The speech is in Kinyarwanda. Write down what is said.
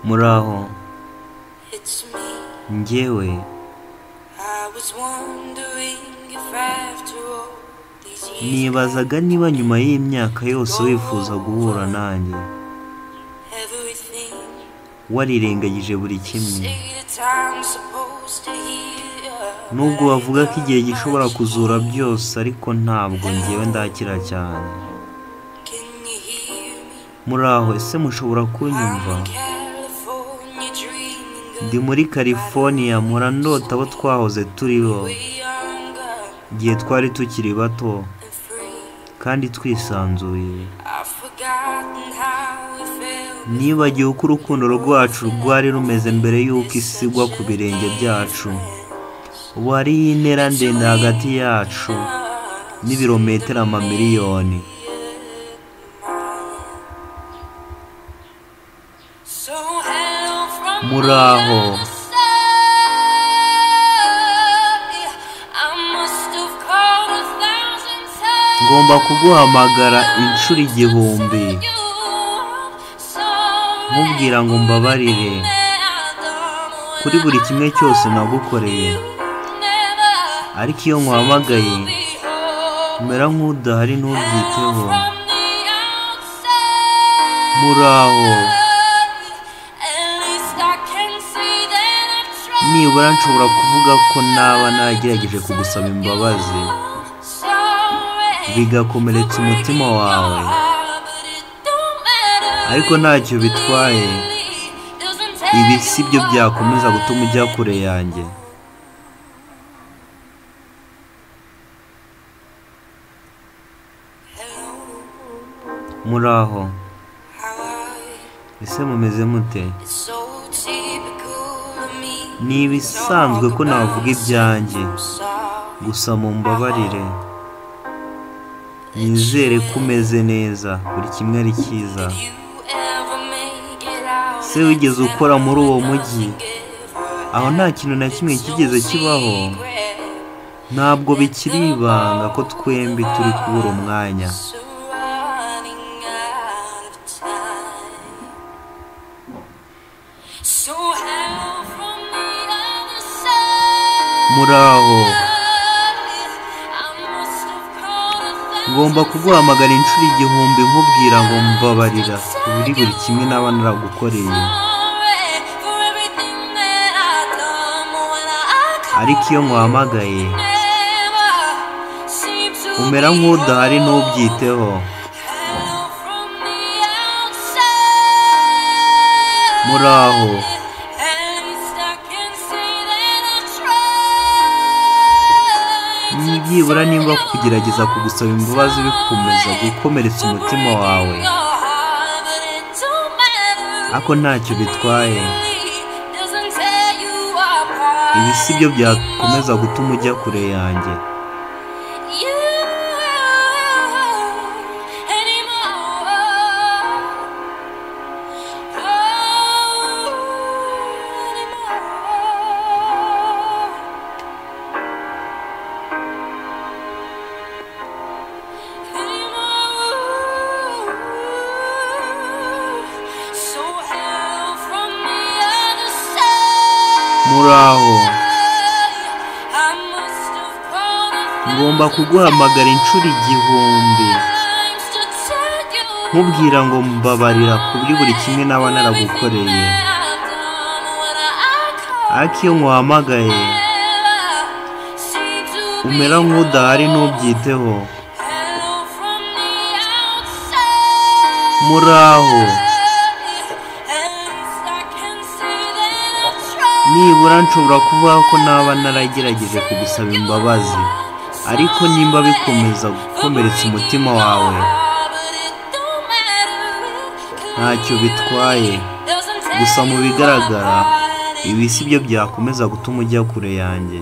Muraho njyewe nibazaga niba nyuma y'imyaka yose wifuza guhura nanjye warirengagije buri kimwe, nubwo bavuga ko igihe gishobora kuzura byose, ariko ntabwo njyewe ndakira cyane. Muraho, ese mushobora kunyumva? Ndi muri California, mpora ndota abo twahoze turiho igihe twari tukiri bato kandi twisanzuye. Nibagiwe uko urukundo rwacu rwari rumeze mbere y'uko isi igwa ku birenge byacu. Ubu hariho intera ndende hagati yacu n'ibirometero amamiliyoni. Muraho, ngomba kuguhamagara inshuro 1000 nkubwira ngo mbabarire kuri buri kimwe cyose nagukoreye, ariko iyo nkuhamagaye umera nk'udahari ntubyiteho. Muraho, nibura nshobora kuvuga ko naba nagerageje kugusaba imbabazi bigakomeretsa umutima wawe, ariko ntacyo bitwaye. Ibi si byo byakomeza gutuma ujya kure yanjye. Muraho, ese mumeze mute? Ni ibisanzwe ko navuga ibyanjye, gusa mumbabarire. Nizere ko umeze neza, buri kimwe ari cyiza. Se wigeze ukora muri uwo mujyi aho nta kintu na kimwe kigeze kibaho? Ntabwo bikiri ibanga ko twembi turi kubura umwanya. Muraho, ngomba kuguhamagara inshuro 1000 nkubwira ngo mbabarira kuri buri kimwe naba naragukoreye, ariko iyo nkuhamagaye umera nk'udahari ntubyiteho. Muraho, byibura nimba kugerageza kugusaba imbabazi bikomeza gukomeretsa umutima wawe, ariko ntacyo bitwaye. Ibi si byo byakomeza gutuma ujya kure yanjye. Muraho, ngomba kuguhamagara inshuro 1000 nkubwira ngo mbabarira kuri buri kimwe naba naragukoreye, ariko iyo nkuhamagaye umera nk'udahari ntubyiteho. Muraho, nibura nshobora kuvuga ko naba naragerageje kugusaba imbabazi, ariko nimba bikomeza gukomeretsa umutima wawe ntacyo bitwaye. Gusa mu bigaragara ibi si byo byakomeza gutuma ujya kure yanjye.